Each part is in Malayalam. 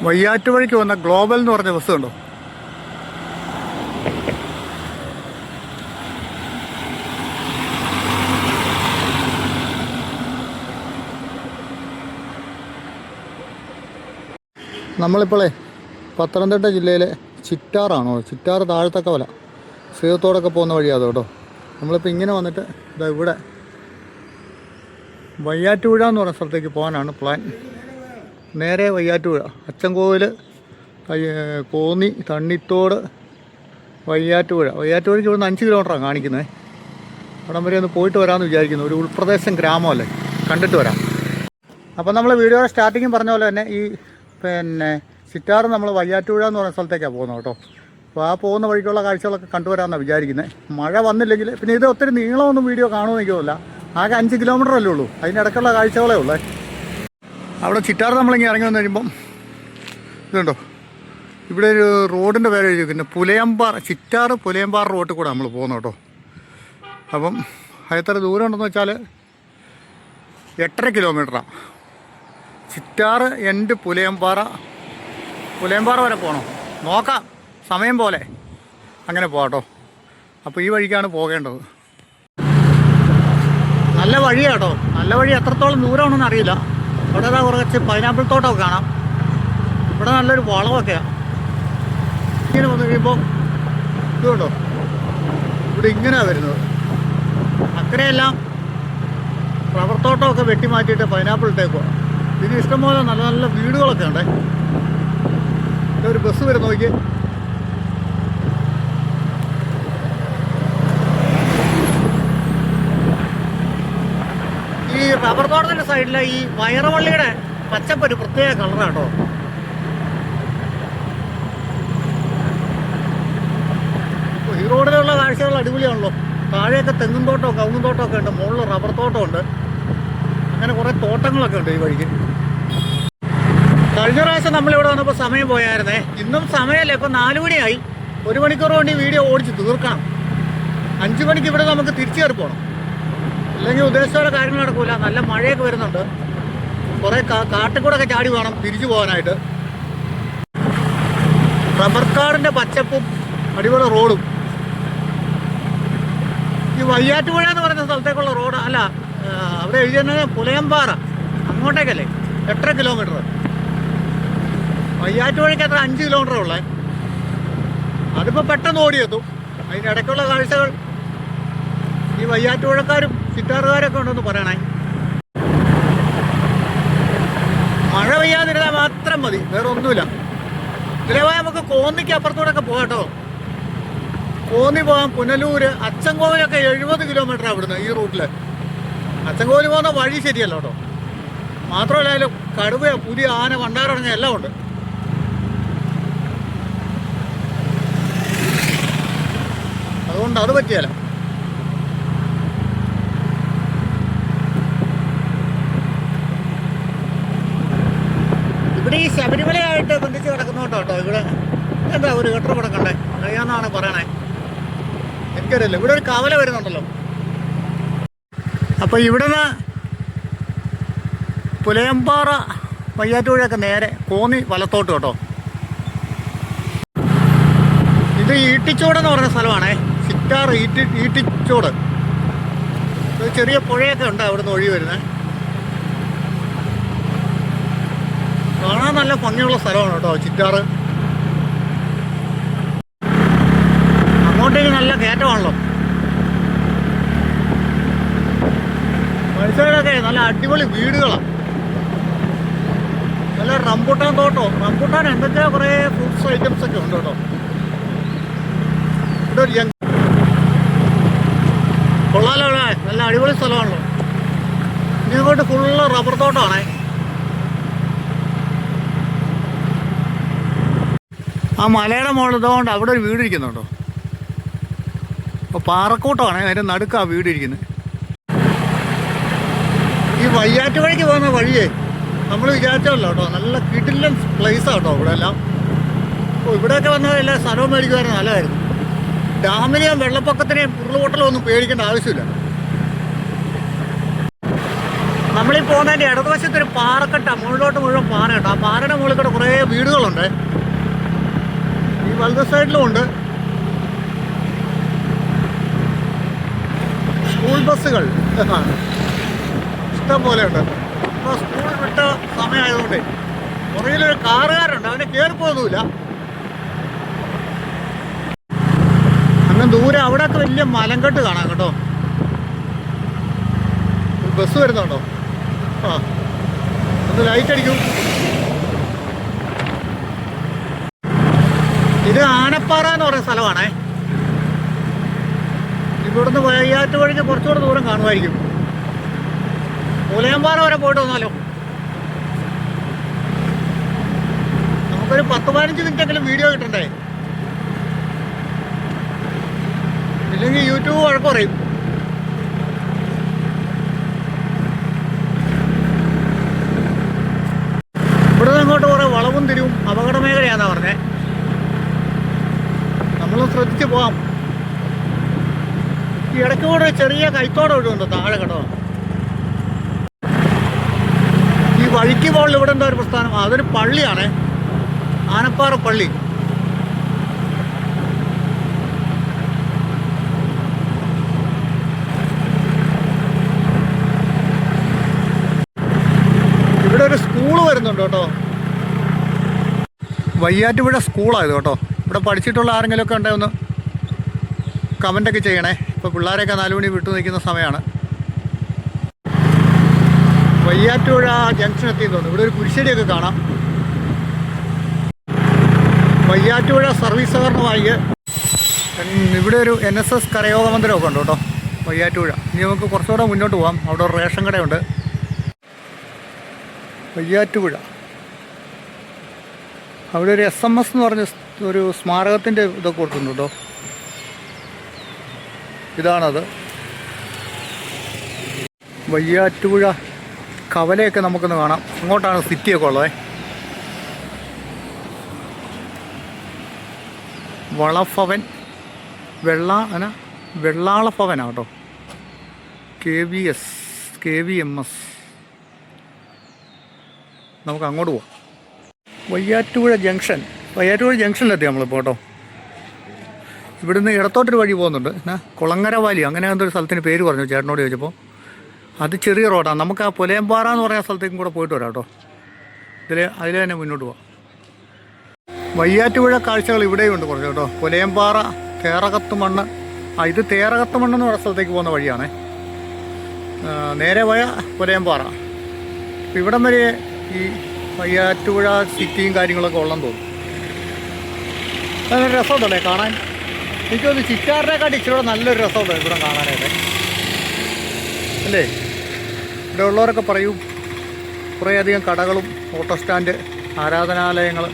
വയ്യാറ്റുവഴിക്ക് വന്ന ഗ്ലോബൽ എന്ന് പറഞ്ഞ ബസ് ഉണ്ടോ? നമ്മളിപ്പോളേ പത്തനംതിട്ട ജില്ലയിലെ ചിറ്റാറാണോ, ചിറ്റാർ താഴത്തക്കവല സീതത്തോടൊക്കെ പോകുന്ന വഴിയാണ് കേട്ടോ. നമ്മളിപ്പോൾ ഇങ്ങനെ വന്നിട്ട് ഇതാ ഇവിടെ വയ്യാറ്റുപുഴ എന്ന് പറഞ്ഞ സ്ഥലത്തേക്ക് പോകാനാണ് പ്ലാൻ. നേരെ വയ്യാറ്റുപുഴ, അച്ചൻകോവിൽ, കോന്നി, തണ്ണിത്തോട്, വയ്യാറ്റുപുഴയ്ക്ക് ഇവിടുന്ന് 5 കിലോമീറ്ററാണ് കാണിക്കുന്നത്. അവിടം വരെ ഒന്ന് പോയിട്ട് വരാമെന്ന് വിചാരിക്കുന്നു. ഒരു ഉൾപ്രദേശം ഗ്രാമമല്ലേ, കണ്ടിട്ട് വരാം. അപ്പം നമ്മൾ വീഡിയോയുടെ സ്റ്റാർട്ടിങ്ങും പറഞ്ഞ പോലെ തന്നെ ഈ ചിറ്റാറ് നമ്മൾ വയ്യാറ്റുപുഴ എന്ന് പറയുന്ന സ്ഥലത്തേക്കാണ് പോകുന്നത് കേട്ടോ. അപ്പോൾ ആ പോകുന്ന വഴിക്കുള്ള കാഴ്ചകളൊക്കെ കണ്ടുവരാമെന്നാണ് വിചാരിക്കുന്നത്. മഴ വന്നില്ലെങ്കിൽ പിന്നെ ഇത് ഒത്തിരി നീളമൊന്നും വീഡിയോ കാണുമെന്ന് എനിക്കുമില്ല. ആകെ 5 കിലോമീറ്റർ അല്ലേ ഉള്ളൂ, അതിനിടയ്ക്കുള്ള കാഴ്ചകളേ ഉള്ളേ. അവിടെ ചിറ്റാറ് നമ്മളിങ്ങനെ ഇറങ്ങി വന്നു കഴിയുമ്പം ഇതുണ്ടോ, ഇവിടെ ഒരു റോഡിൻ്റെ പേര് എഴുതിയിരിക്കുന്നത് പുലയമ്പാറ, ചിറ്റാറ് പുലയമ്പാറ റോഡിൽ കൂടെ നമ്മൾ പോകുന്നു കേട്ടോ. അപ്പം എത്ര ദൂരം ഉണ്ടെന്ന് വെച്ചാൽ 8.5 കിലോമീറ്ററാണ്. ചിറ്റാറ് എൻഡ് പുലയമ്പാറ വരെ പോകണം. നോക്കാം സമയം പോലെ അങ്ങനെ പോകാട്ടോ. അപ്പോൾ ഈ വഴിക്കാണ് പോകേണ്ടത്. നല്ല വഴിയാട്ടോ, നല്ല വഴി. എത്രത്തോളം ദൂരമാണെന്ന് അറിയില്ല. ഇവിടെ കുറച്ച് പൈനാപ്പിൾ തോട്ടമൊക്കെ കാണാം. ഇവിടെ നല്ലൊരു വളമൊക്കെയാണ്. ഇങ്ങനെ വന്നു കഴിയുമ്പോൾ ഇതുകൊണ്ടോ, ഇവിടെ ഇങ്ങനെയാണ് വരുന്നത്. അക്കരെയെല്ലാം റബ്ബർ തോട്ടമൊക്കെ വെട്ടി മാറ്റിയിട്ട് പൈനാപ്പിൾ ഇട്ടേക്കുക. ഇതിന് ഇഷ്ടംപോലെ നല്ല നല്ല വീടുകളൊക്കെ ഉണ്ടേ. ഒരു ബസ് വരെ നോക്കി. ഈ റബ്ബർ തോട്ടത്തിൻ്റെ സൈഡിലെ ഈ വയറവള്ളിയുടെ പച്ചപ്പൊരു പ്രത്യേക കളറാട്ടോ. ഈ റോഡിലുള്ള കാഴ്ചകൾ അടിപൊളിയാണല്ലോ. താഴെയൊക്കെ തെങ്ങും തോട്ടമോ കവുങ്ങും തോട്ടമൊക്കെ ഉണ്ട്, മുകളിൽ റബ്ബർ തോട്ടമുണ്ട്. അങ്ങനെ കുറേ തോട്ടങ്ങളൊക്കെ ഉണ്ട് ഈ വഴിക്ക്. കഴിഞ്ഞ പ്രാവശ്യം നമ്മളിവിടെ വന്നപ്പോൾ സമയം പോയായിരുന്നേ. ഇന്നും സമയമല്ല, ഇപ്പം 4 മണിയായി. 1 മണിക്കൂർ കൊണ്ട് ഈ വീഡിയോ ഓടിച്ച് തീർക്കണം. 5 മണിക്ക് ഇവിടെ നമുക്ക് തിരിച്ചു കയറി പോകണം, അല്ലെങ്കിൽ ഉദ്ദേശിച്ച കാര്യങ്ങൾ നടക്കില്ല. നല്ല മഴയൊക്കെ വരുന്നുണ്ട്. കുറേ കാട്ടിക്കൂടൊക്കെ ചാടി വേണം തിരിച്ചു പോകാനായിട്ട്. റബ്ബർ കാടിൻ്റെ പച്ചപ്പും അടിപൊളി റോഡും. ഈ വയ്യാറ്റുപുഴ എന്ന് പറയുന്ന സ്ഥലത്തേക്കുള്ള റോഡ് അല്ല, അവിടെ എഴുതിയത് പുലയമ്പാറ, അങ്ങോട്ടേക്കല്ലേ 8.5 കിലോമീറ്റർ. വയ്യാറ്റുപുഴയ്ക്ക് അത്ര 5 കിലോമീറ്റർ ഉള്ളേ. അതിപ്പോൾ പെട്ടെന്ന് ഓടിയെത്തും. അതിനിടയ്ക്കുള്ള കാഴ്ചകൾ ഈ വയ്യാറ്റുപുഴക്കാരും ചിറ്റാറുകാരൊക്കെ ഉണ്ടെന്ന് പറയണേ. മഴ പെയ്യാതിരുന്നാൽ മാത്രം മതി, വേറെ ഒന്നുമില്ല. ഇതിലെ പോയാൽ നമുക്ക് കോന്നിക്ക് അപ്പുറത്തൂടെയൊക്കെ പോകാട്ടോ. കോന്നി പോകാം, പുനലൂർ, അച്ചൻകോവിലൊക്കെ 70 കിലോമീറ്റർ അവിടുന്ന് ഈ റൂട്ടിൽ. അച്ചൻകോവിൽ പോകുന്ന വഴി ശരിയല്ല കേട്ടോ. മാത്രമല്ല അതിൽ കടുവ, പുലി, ആന, വണ്ടാരടങ്ങ എല്ലാം ഉണ്ട്. അതുകൊണ്ട് അത് പറ്റിയല്ല. ഇവിടെ ഈ ശബരിമലയായിട്ട് ബന്ധിച്ച് കിടക്കുന്നോട്ടോ കേട്ടോ. ഇവിടെ എന്താ ഒരു കെട്ടർ കിടക്കണ്ടേ അറിയാമെന്നാണ് പറയണേ. എനിക്കറിയില്ല. ഇവിടെ ഒരു കവല വരുന്നുണ്ടല്ലോ. അപ്പോൾ ഇവിടുന്ന് പുലയമ്പാറ വയ്യാറ്റുപുഴയൊക്കെ നേരെ കോന്നി വലത്തോട്ട് കേട്ടോ. ഇത് ഈട്ടിച്ചോട് എന്ന് പറഞ്ഞ സ്ഥലമാണേ. ചിറ്റാർ ഈട്ടിച്ചോട്. ഒരു ചെറിയ പുഴയൊക്കെ ഉണ്ട് അവിടുന്ന് ഒഴി വരുന്നത്. കാണാൻ നല്ല ഭംഗിയുള്ള സ്ഥലമാണ് കേട്ടോ ചിറ്റാറ്. അങ്ങോട്ടേക്ക് നല്ല കയറ്റമാണല്ലോ. മനുഷ്യരൊക്കെ നല്ല അടിപൊളി വീടുകളാണ്. നല്ല റംബൂട്ടാൻ തോട്ടോ. റംബൂട്ടാൻ എന്തൊക്കെയാ കുറേ ഫ്രൂട്ട്സ് ഐറ്റംസ് ഒക്കെ ഉണ്ട് കേട്ടോ. ഇവിടെ ഒരു കൊള്ളാലോ, നല്ല അടിപൊളി സ്ഥലമാണല്ലോ. ഇനി അങ്ങോട്ട് ഫുള്ള് റബ്ബർ തോട്ടമാണേ. ആ മലയുടെ മുകളിൽ അവിടെ ഒരു വീട് ഇരിക്കുന്നുണ്ടോ. അപ്പോൾ പാറക്കൂട്ടമാണ്, അതിൻ്റെ നടുക്കാണ് വീട് ഇരിക്കുന്നത്. ഈ വയ്യാറ്റുവഴിക്ക് പോകുന്ന വഴിയേ നമ്മൾ വിചാരിച്ചല്ലോ കേട്ടോ. നല്ല കിടിലൻ പ്ലേസാണ് കേട്ടോ ഇവിടെ എല്ലാം. അപ്പോൾ ഇവിടെയൊക്കെ വന്നാൽ എല്ലാ സ്ഥലവും മേടിക്കുമായിരുന്നു, നല്ലതായിരുന്നു. ഡാമിനെയും വെള്ളപ്പൊക്കത്തിനെയും ഉരുളുപൊട്ടലും ഒന്നും പേടിക്കേണ്ട ആവശ്യമില്ല. നമ്മളീ പോകുന്നതിൻ്റെ ഇടതുവശത്തൊരു പാറക്കെട്ട മുകളിലോട്ട് മുഴുവൻ പാറ കേട്ടോ. ആ പാറയുടെ മുകളിൽ കൂടെ കുറേ വീടുകളുണ്ട്. ഈ വലത് സൈഡിലും ഉണ്ട്. സ്കൂൾ ബസ്സുകൾ ഇഷ്ടം പോലെ ഉണ്ട്. ഇപ്പോൾ സ്കൂൾ വിട്ട സമയമായതുകൊണ്ട് പുറകിലൊരു കാറുകാരുണ്ട്, അവനെ കയറിപ്പോകുന്നില്ല. അങ്ങ് ദൂരെ അവിടെയൊക്കെ വലിയ മലങ്കെട്ട് കാണാം കേട്ടോ. ഒരു ബസ് വരുന്നുണ്ടോ? ആ, ഒന്ന് ലൈറ്റ് അടിക്കും. ഇത് ആനപ്പാറ എന്ന് പറയുന്ന സ്ഥലമാണേ. ഇവിടുന്ന് വയ്യാറ്റ് വഴിക്ക് കുറച്ചുകൂടെ ദൂരം കാണുമായിരിക്കും. പുലയമ്പാറ വരെ പോയിട്ട് വന്നാലോ? നമുക്കൊരു 10-15 മിനിറ്റെങ്കിലും വീഡിയോ കിട്ടണ്ടേ, ഇല്ലെങ്കിൽ യൂട്യൂബ് വഴക്ക് പറയും. ഇവിടുന്ന് അങ്ങോട്ട് കുറേ വളവും തിരിവും അപകട മേഖലയാണെന്നാണ് പറഞ്ഞത്. നമ്മൾ ശ്രദ്ധിച്ച് പോകാം. ഈ ഇടയ്ക്ക് കൂടെ ചെറിയ കൈത്തോടെ ഒഴുകുണ്ടോ താഴെ കേട്ടോ. ഈ വഴിക്ക് പോലുള്ള ഇവിടെ എന്താ ഒരു പ്രസ്ഥാനം, അതൊരു പള്ളിയാണേ, ആനപ്പാറ പള്ളി. ഇവിടെ ഒരു സ്കൂള് വരുന്നുണ്ട് കേട്ടോ. വയ്യാറ്റുപുഴ സ്കൂളായത് കേട്ടോ. ഇവിടെ പഠിച്ചിട്ടുള്ള ആരെങ്കിലുമൊക്കെ ഉണ്ടെങ്കിൽ ഒന്ന് കമൻ്റൊക്കെ ചെയ്യണേ. ഇപ്പോൾ പിള്ളേരെയൊക്കെ 4 മണി വിട്ടു നിൽക്കുന്ന സമയമാണ്. വയ്യാറ്റുപുഴ ജംഗ്ഷൻ എത്തിയെന്ന് തോന്നുന്നു. ഇവിടെ ഒരു കുരിശടിയൊക്കെ കാണാം. വയ്യാറ്റുപുഴ സർവീസ് സഹകരണമായി ഇവിടെ ഒരു NSS കരയോഗ മന്ദിരമൊക്കെ ഉണ്ട് കേട്ടോ വയ്യാറ്റുപുഴ. ഇനി നമുക്ക് കുറച്ചുകൂടെ മുന്നോട്ട് പോകാം. അവിടെ ഒരു റേഷൻ കടയുണ്ട്. വയ്യാറ്റുപുഴ അവിടെ ഒരു SMS എന്ന് പറഞ്ഞ ഒരു സ്മാരകത്തിൻ്റെ ഇതൊക്കെ കൊടുക്കുന്നുണ്ട് കേട്ടോ. ഇതാണത്. വയ്യാറ്റുപുഴ കവലയൊക്കെ നമുക്കൊന്ന് കാണാം. അങ്ങോട്ടാണ് സിറ്റിയൊക്കെ ഉള്ളത്. വളഭവൻ വെള്ളാളഭവനാണ് കേട്ടോ. KVMS. നമുക്ക് അങ്ങോട്ട് പോവാം. വയ്യാറ്റുപുഴ ജംഗ്ഷനിലെത്തി നമ്മളിപ്പോൾ കേട്ടോ. ഇവിടുന്ന് ഇടത്തോട്ടൊരു വഴി പോകുന്നുണ്ട്. കുളങ്ങര വാലി അങ്ങനെ എന്തൊരു സ്ഥലത്തിന് പേര് പറഞ്ഞു ചേട്ടനോട് ചോദിച്ചപ്പോൾ. അത് ചെറിയ റോഡാണ്. നമുക്ക് ആ പുലയമ്പാറ എന്ന് പറയുന്ന സ്ഥലത്തേക്കും കൂടെ പോയിട്ട് വരാം കേട്ടോ. അതിൽ തന്നെ മുന്നോട്ട് പോവാം. വയ്യാറ്റുപുഴ കാഴ്ചകൾ ഇവിടെയും ഉണ്ട് കുറച്ച് കേട്ടോ. പുലയമ്പാറ, തേറകത്തുമണ്ണ്. ഇത് തേറകത്തുമണ്ണ് എന്ന് പറയുന്ന സ്ഥലത്തേക്ക് പോകുന്ന വഴിയാണേ. നേരെ പോയ പുലയമ്പാറ. അപ്പം ഇവിടം വരെ ഈ വയ്യാറ്റുപുഴ സിറ്റിയും കാര്യങ്ങളൊക്കെ ഉള്ളെന്ന് തോന്നുന്നു. അതൊരു രസമുണ്ടല്ലേ കാണാൻ. എനിക്കൊന്ന് ചിറ്റാറിനെക്കാട്ടി ഇച്ചിരി നല്ലൊരു രസമുണ്ട് ഇവിടെ കാണാനായിട്ട് അല്ലേ. ഇവിടെ ഉള്ളവരൊക്കെ പറയും കുറേയധികം കടകളും ഓട്ടോ സ്റ്റാൻഡ്, ആരാധനാലയങ്ങൾ,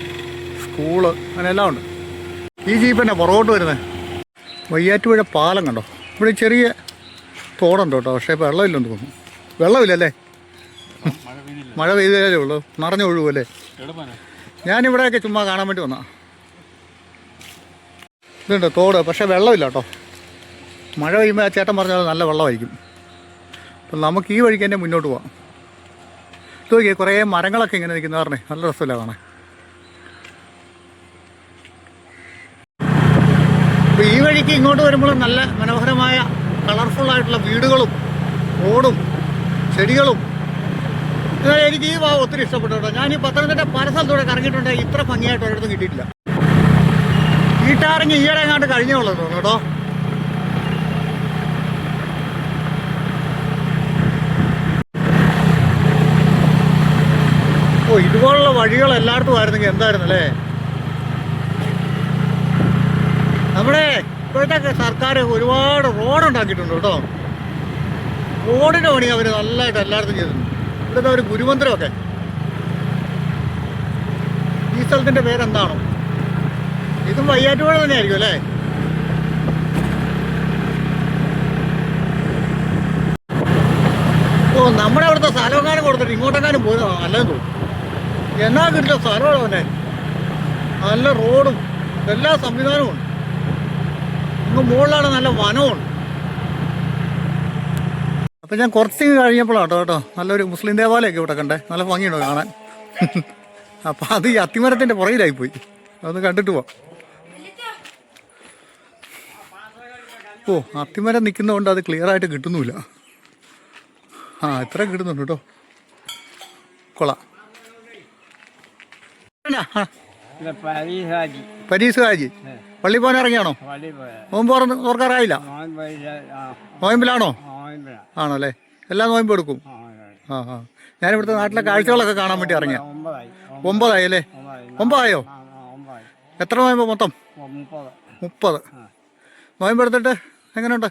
സ്കൂള്, അങ്ങനെയെല്ലാം ഉണ്ട്. ഈ ജീപ്പ് തന്നെ പുറകോട്ട് വരുന്നത്. വയ്യാറ്റുപുഴ പാലം കണ്ടോ. ഇവിടെ ചെറിയ തോടുണ്ട് കേട്ടോ. പക്ഷേ ഇപ്പോൾ വെള്ളമില്ലെന്ന് തോന്നുന്നു. വെള്ളമില്ലല്ലേ? മഴ പെയ്തേ ഉള്ളൂ, നിറഞ്ഞു ഒഴുകുമല്ലേ. ഞാനിവിടെയൊക്കെ ചുമ്മാ കാണാൻ വേണ്ടി വന്നാ. ഇതുണ്ട് തോട്, പക്ഷേ വെള്ളമില്ല കേട്ടോ. മഴ പെയ്യുമ്പോൾ ആ ചേട്ടൻ പറഞ്ഞാൽ നല്ല വെള്ളമായിരിക്കും. അപ്പം നമുക്ക് ഈ വഴിക്ക് തന്നെ മുന്നോട്ട് പോവാം. ഇത് നോക്കിയേ, കുറേ മരങ്ങളൊക്കെ ഇങ്ങനെ നിൽക്കുന്ന പറഞ്ഞേ നല്ല രസമില്ല കാണാൻ. അപ്പോൾ ഈ വഴിക്ക് ഇങ്ങോട്ട് വരുമ്പോൾ നല്ല മനോഹരമായ കളർഫുള്ളായിട്ടുള്ള വീടുകളും റോഡും ചെടികളും. എന്നാലും എനിക്ക് ഈ ഭാഗം ഒത്തിരി ഇഷ്ടപ്പെട്ടു കേട്ടോ. ഞാൻ ഈ പത്തനംതിട്ട പല സ്ഥലത്തൂടെ കറങ്ങിയിട്ടുണ്ട്, ഇത്ര ഭംഗിയായിട്ട് ഒരിടത്തും കിട്ടിയിട്ടില്ല. ഈ ടാറിങ് ഈയിടെ എങ്ങാണ്ട് കഴിഞ്ഞേ ഉള്ളത് തോന്നുന്നു കേട്ടോ. ഇതുപോലുള്ള വഴികൾ എല്ലായിടത്തും ആയിരുന്നെങ്കിൽ എന്തായിരുന്നല്ലേ. നമ്മുടെ ഇപ്പോഴത്തെ സർക്കാർ ഒരുപാട് റോഡ് ഉണ്ടാക്കിയിട്ടുണ്ട് കേട്ടോ. റോഡിൻ്റെ പണി അവർ നല്ലതായിട്ട് എല്ലായിടത്തും ചെയ്തിട്ടുണ്ട്. ഇവിടുത്തെ ഒരു ഗുരുമന്ദിരമൊക്കെ. ഈ സ്ഥലത്തിൻ്റെ പേരെന്താണോ? ഇതും വയ്യാറ്റുപുഴ തന്നെയായിരിക്കും അല്ലേ. നമ്മുടെ അവിടുത്തെ സ്ഥലമെങ്ങാനും കൊടുത്തിട്ട് ഇങ്ങോട്ടെങ്ങാനും പോയി നല്ലതെന്ന് തോന്നും. എന്നാ കിട്ടില്ല സ്ഥലമാണ് തന്നെ. നല്ല റോഡും എല്ലാ സംവിധാനവും ഉണ്ട്. ഇങ്ങ് മുകളിലാണ് നല്ല വനമുണ്ട്. അപ്പം ഞാൻ കുറച്ച് കഴിഞ്ഞപ്പോഴാട്ടോ കേട്ടോ നല്ലൊരു മുസ്ലിം ദേവാലയമൊക്കെ ഇവിടെ കണ്ടേ, നല്ല ഭംഗിയുണ്ടോ കാണാൻ. അപ്പം അത് ഈ അത്തിമരത്തിൻ്റെ പുറകിലായിപ്പോയി, അതൊന്ന് കണ്ടിട്ട് പോവാം. ഓ, അത്തിമരം നിൽക്കുന്നതുകൊണ്ട് അത് ക്ലിയർ ആയിട്ട് കിട്ടുന്നുമില്ല. ഇത്ര കിട്ടുന്നുണ്ട് കേട്ടോ, കൊള്ളാം. പരീസ് ഹാജി പള്ളി പോകാൻ ഇറങ്ങിയാണോ? നോമ്പ് തുറക്കാറായില്ല? നോയമ്പിലാണോ? ആണല്ലേ, എല്ലാ നോയമ്പും എടുക്കും. ഞാനിവിടുത്തെ നാട്ടിലെ കാഴ്ചകളൊക്കെ കാണാൻ വേണ്ടി ഇറങ്ങിയ. 9 ആയി അല്ലേ? 9 ആയോ? എത്ര നോയമ്പ് മൊത്തം? 30. നോയമ്പ് എടുത്തിട്ട് എങ്ങനെയുണ്ട്?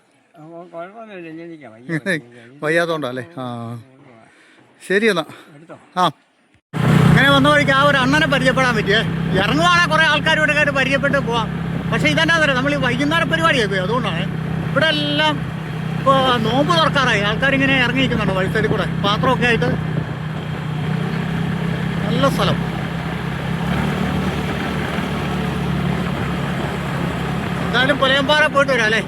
വയ്യാത്തോണ്ടാ അല്ലേ? ശരി എന്നാ. അങ്ങനെ വന്ന വഴിക്ക് ആ ഒരു അണ്ണനെ പരിചയപ്പെടാൻ പറ്റിയേ. ഇറങ്ങുവാണെങ്കിൽ കുറേ ആൾക്കാരോട് കേട്ട് പരിചയപ്പെട്ട് പോവാം. പക്ഷേ ഇതെന്നാ തരാം, നമ്മൾ ഈ വൈകുന്നേരം പരിപാടിയായി പോയി. അതുകൊണ്ടാണ് ഇവിടെ എല്ലാം ഇപ്പോൾ നോമ്പ് തുറക്കാറായി. ആൾക്കാരിങ്ങനെ ഇറങ്ങിയിരിക്കുന്നുണ്ടോ വഴി സൈഡിൽ കൂടെ, പാത്രമൊക്കെ ആയിട്ട്. നല്ല സ്ഥലം. എന്തായാലും പുലയമ്പാറ പോയിട്ട് വരാം അല്ലേ?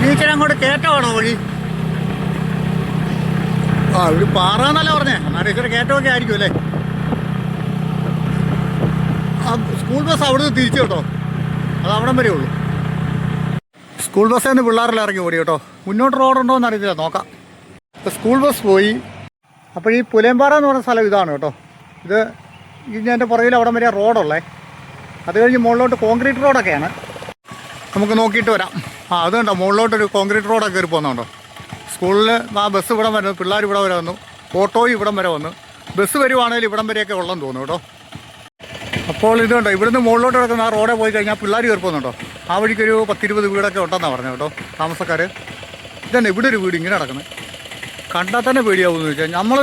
ഇനിച്ചിരി അങ്ങോട്ട് കയറ്റമാണോ വഴി? ഒരു പാറ എന്നല്ല പറഞ്ഞേ, എന്നാലും ഇച്ചിരി കയറ്റമൊക്കെ ആയിരിക്കും അല്ലേ? സ്കൂൾ ബസ് അവിടുന്ന് തിരിച്ചു കേട്ടോ, അത് അവിടം വരെ ഉള്ളൂ. സ്കൂൾ ബസ്സിൽ നിന്ന് പിള്ളേരെല്ലാം ഇറങ്ങി ഓടി കേട്ടോ. മുന്നോട്ട് റോഡുണ്ടോ എന്ന് അറിയത്തില്ല, നോക്കാം. ഇപ്പോൾ സ്കൂൾ ബസ് പോയി. അപ്പോൾ ഈ പുലയമ്പാറ എന്ന് പറഞ്ഞ സ്ഥലം ഇതാണ് കേട്ടോ. ഇത് ഇതിൻ്റെ പുറകിൽ അവിടം വരെ റോഡുള്ളേ. അത് കഴിഞ്ഞ് മുകളിലോട്ട് കോൺക്രീറ്റ് റോഡൊക്കെയാണ്. നമുക്ക് നോക്കിയിട്ട് വരാം. അത് കണ്ടോ, മുകളിലോട്ടൊരു കോൺക്രീറ്റ് റോഡൊക്കെ കയറി പോകുന്നുണ്ടോ. സ്കൂളിൽ ആ ബസ് ഇവിടം വരെ, പിള്ളേർ ഇവിടെ വരെ വന്നു, ഓട്ടോയും ഇവിടം വരെ വന്നു. ബസ് വരുവാണെങ്കിൽ ഇവിടം വരെയൊക്കെ ഉള്ളെന്ന് തോന്നുന്നു കേട്ടോ. അപ്പോൾ ഇതുണ്ടോ, ഇവിടുന്ന് മുകളിലോട്ട് കിടക്കുന്ന ആ റോഡേ പോയി കഴിഞ്ഞാൽ പിള്ളേർ കയറി പോകുന്നുണ്ടോ. ആ വഴിക്കൊരു 10-20 വീടൊക്കെ ഉണ്ടെന്നാണ് പറഞ്ഞത് കേട്ടോ, താമസക്കാർ. ഇതന്നെ ഇവിടെ ഒരു വീട് ഇങ്ങനെ കിടക്കുന്നത് കണ്ടാൽ തന്നെ പേടിയാവുമെന്ന് ചോദിച്ചാൽ. നമ്മൾ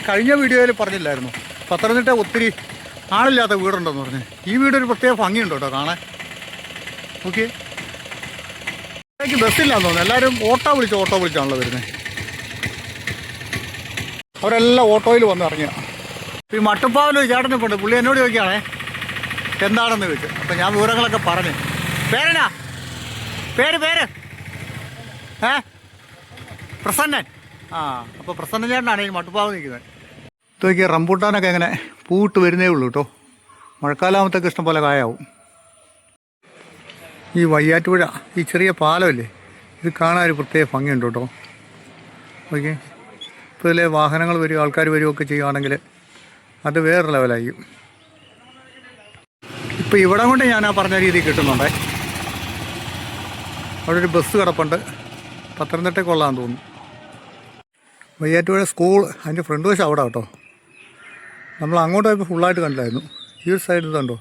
കഴിഞ്ഞ വീഡിയോയിൽ പറഞ്ഞില്ലായിരുന്നു പത്തനംതിട്ട ഒത്തിരി ആളില്ലാത്ത വീടുണ്ടെന്ന് പറഞ്ഞ്. ഈ വീടൊരു പ്രത്യേക ഭംഗിയുണ്ട് കേട്ടോ കാണാൻ. ഓക്കെ, ബസ്സില്ലാന്ന് തോന്നുന്നു, എല്ലാവരും ഓട്ടോ വിളിച്ചാണല്ലോ വരുന്നത്. അവരെല്ലാം ഓട്ടോയിൽ വന്ന് ഇറങ്ങിയ. ഈ മട്ടുപ്പാവിൽ ചേട്ടനെ കൊണ്ട് പുള്ളി എന്നോട് ചോദിക്കുകയാണേ എന്താണെന്ന് ചോദിച്ചു. അപ്പം ഞാൻ വിവരങ്ങളൊക്കെ പറഞ്ഞു. പേരെന്നാ? പേര് പ്രസന്നൻ. അപ്പോൾ പ്രസന്നൻ ചേട്ടനാണ് ഈ മട്ടുപ്പാവ് നിൽക്കുന്നത്. നോക്കിയാൽ റംബൂട്ടാനൊക്കെ എങ്ങനെ പൂവിട്ട് വരുന്നേ ഉള്ളൂ കേട്ടോ. മഴക്കാലാമത്തൊക്കെ ഇഷ്ടം പോലെ കായാവും. ഈ വയ്യാറ്റുപുഴ ഈ ചെറിയ പാലമല്ലേ, ഇത് കാണാൻ ഒരു പ്രത്യേക ഭംഗിയുണ്ട് കേട്ടോ. ഓക്കെ, ഇപ്പോൾ ഇതിലെ വാഹനങ്ങൾ വരും, ആൾക്കാർ വരികയൊക്കെ ചെയ്യുകയാണെങ്കിൽ അത് വേറെ ലെവലായിരിക്കും. ഇപ്പോൾ ഇവിടെ കൊണ്ട് ഞാൻ ആ പറഞ്ഞ രീതിയിൽ കിട്ടുന്നുണ്ടേ. അവിടെ ഒരു ബസ് കിടപ്പുണ്ട്, പത്തനംതിട്ടയ്ക്ക് കൊള്ളാമെന്ന് തോന്നുന്നു. വയ്യാറ്റുപുഴ സ്കൂൾ അതിൻ്റെ ഫ്രണ്ട് വശം അവിടെ കേട്ടോ. നമ്മൾ അങ്ങോട്ട് പോയപ്പോൾ ഫുള്ളായിട്ട് കണ്ടില്ലായിരുന്നു. ഈ ഒരു സൈഡ് ഇതുണ്ടോ,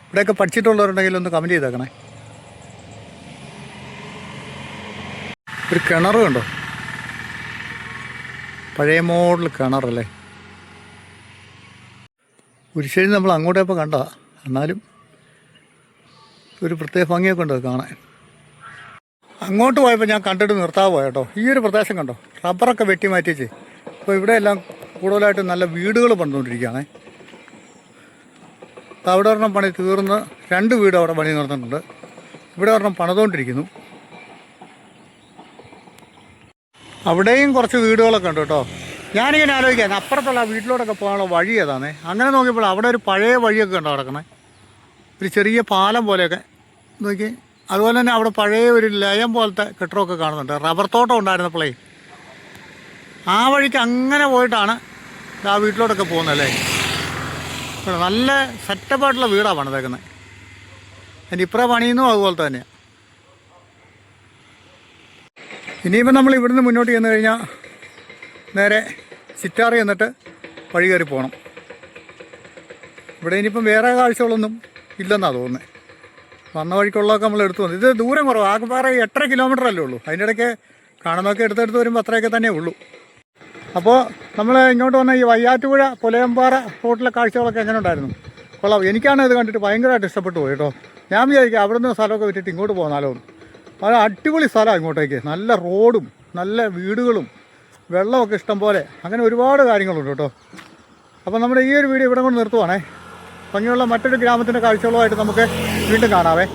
ഇവിടെയൊക്കെ പഠിച്ചിട്ടുള്ളവരുണ്ടെങ്കിൽ ഒന്ന് കമൻറ്റ് ചെയ്തേക്കണേ. ഒരു കിണർ കണ്ടോ, പഴയ മോഡൽ കിണറല്ലേ. കുരിശ്ശേരി നമ്മൾ അങ്ങോട്ടേ ഇപ്പോൾ കണ്ടതാണ്, എന്നാലും ഒരു പ്രത്യേക ഭംഗിയൊക്കെ ഉണ്ട് കാണാൻ. അങ്ങോട്ട് പോയപ്പോൾ ഞാൻ കണ്ടിട്ട് നിർത്താതെ പോയ കേട്ടോ. ഈ ഒരു പ്രദേശം കണ്ടോ, റബ്ബറൊക്കെ വെട്ടി മാറ്റിച്ച് ഇപ്പോൾ ഇവിടെയെല്ലാം കൂടുതലായിട്ട് നല്ല വീടുകൾ പണിതുകൊണ്ടിരിക്കുകയാണേ. അവിടെ ഒരെണ്ണം പണി തീർന്ന് 2 വീട് അവിടെ പണി നടത്തുന്നുണ്ട്. ഇവിടെ ഒരെണ്ണം പണിതുകൊണ്ടിരിക്കുന്നു. അവിടെയും കുറച്ച് വീടുകളൊക്കെ ഉണ്ട് കേട്ടോ. ഞാനിങ്ങനെ ആലോചിക്കാൻ അപ്പുറത്തുള്ള വീട്ടിലോട്ടൊക്കെ പോകാനുള്ള വഴി ഏതാണേ. അങ്ങനെ നോക്കിയപ്പോൾ അവിടെ ഒരു പഴയ വഴിയൊക്കെ ഉണ്ടോ കിടക്കണേ, ഒരു ചെറിയ പാലം പോലെയൊക്കെ നോക്കി. അതുപോലെ തന്നെ അവിടെ പഴയ ഒരു ലയം പോലത്തെ കെട്ടിടമൊക്കെ കാണുന്നുണ്ട്. റബ്ബർ തോട്ടം ഉണ്ടായിരുന്നപ്പോഴേ ആ വഴിക്ക് അങ്ങനെ പോയിട്ടാണ് ആ വീട്ടിലോട്ടൊക്കെ പോകുന്നതല്ലേ. നല്ല സെറ്റപ്പായിട്ടുള്ള വീടാണ് പണിതേക്കുന്നത്. അതിൻ്റെ ഇപ്പുറം പണിയുന്നു അതുപോലെ തന്നെയാണ്. ഇനിയിപ്പോൾ നമ്മൾ ഇവിടുന്ന് മുന്നോട്ട് ചെന്ന് കഴിഞ്ഞാൽ നേരെ ചിറ്റാറി എന്നിട്ട് വഴി കയറി പോകണം. ഇവിടെ ഇനിയിപ്പം വേറെ കാഴ്ചകളൊന്നും ഇല്ലെന്നാണ് തോന്നുന്നത്. വന്ന വഴിക്കുള്ളതൊക്കെ നമ്മൾ എടുത്തു വന്നു. ഇത് ദൂരം കുറവ്, ആകെപ്പാറ 8.5 കിലോമീറ്റർ അല്ലേ ഉള്ളൂ. അതിൻ്റെ ഇടയ്ക്ക് കാണുന്നതൊക്കെ എടുത്തെടുത്ത് വരുമ്പോൾ അത്രയൊക്കെ തന്നെ ഉള്ളൂ. അപ്പോൾ നമ്മൾ ഇങ്ങോട്ട് വന്ന ഈ വയ്യാറ്റുപുഴ പുലയമ്പാറ റോട്ടിലെ കാഴ്ചകളൊക്കെ എങ്ങനെ ഉണ്ടായിരുന്നു? കൊള്ളാം. എനിക്കാണ് ഇത് കണ്ടിട്ട് ഭയങ്കരമായിട്ട് ഇഷ്ടപ്പെട്ടു പോയി കേട്ടോ. ഞാൻ വിചാരിക്കുക അവിടെ നിന്ന് സ്ഥലമൊക്കെ വിട്ടിട്ട് ഇങ്ങോട്ട് പോകാനാലോ. അത് അടിപൊളി സ്ഥലമാണ് ഇങ്ങോട്ടേക്ക്. നല്ല റോഡും നല്ല വീടുകളും വെള്ളമൊക്കെ ഇഷ്ടം പോലെ, അങ്ങനെ ഒരുപാട് കാര്യങ്ങളുണ്ട് കേട്ടോ. അപ്പോൾ നമ്മുടെ ഈ ഒരു വീഡിയോ ഇവിടെ കൊണ്ട് നിർത്തുവാണേ. ഭംഗിയുള്ള മറ്റൊരു ഗ്രാമത്തിൻ്റെ കാഴ്ചകളുമായിട്ട് നമുക്ക് വീണ്ടും കാണാവേ.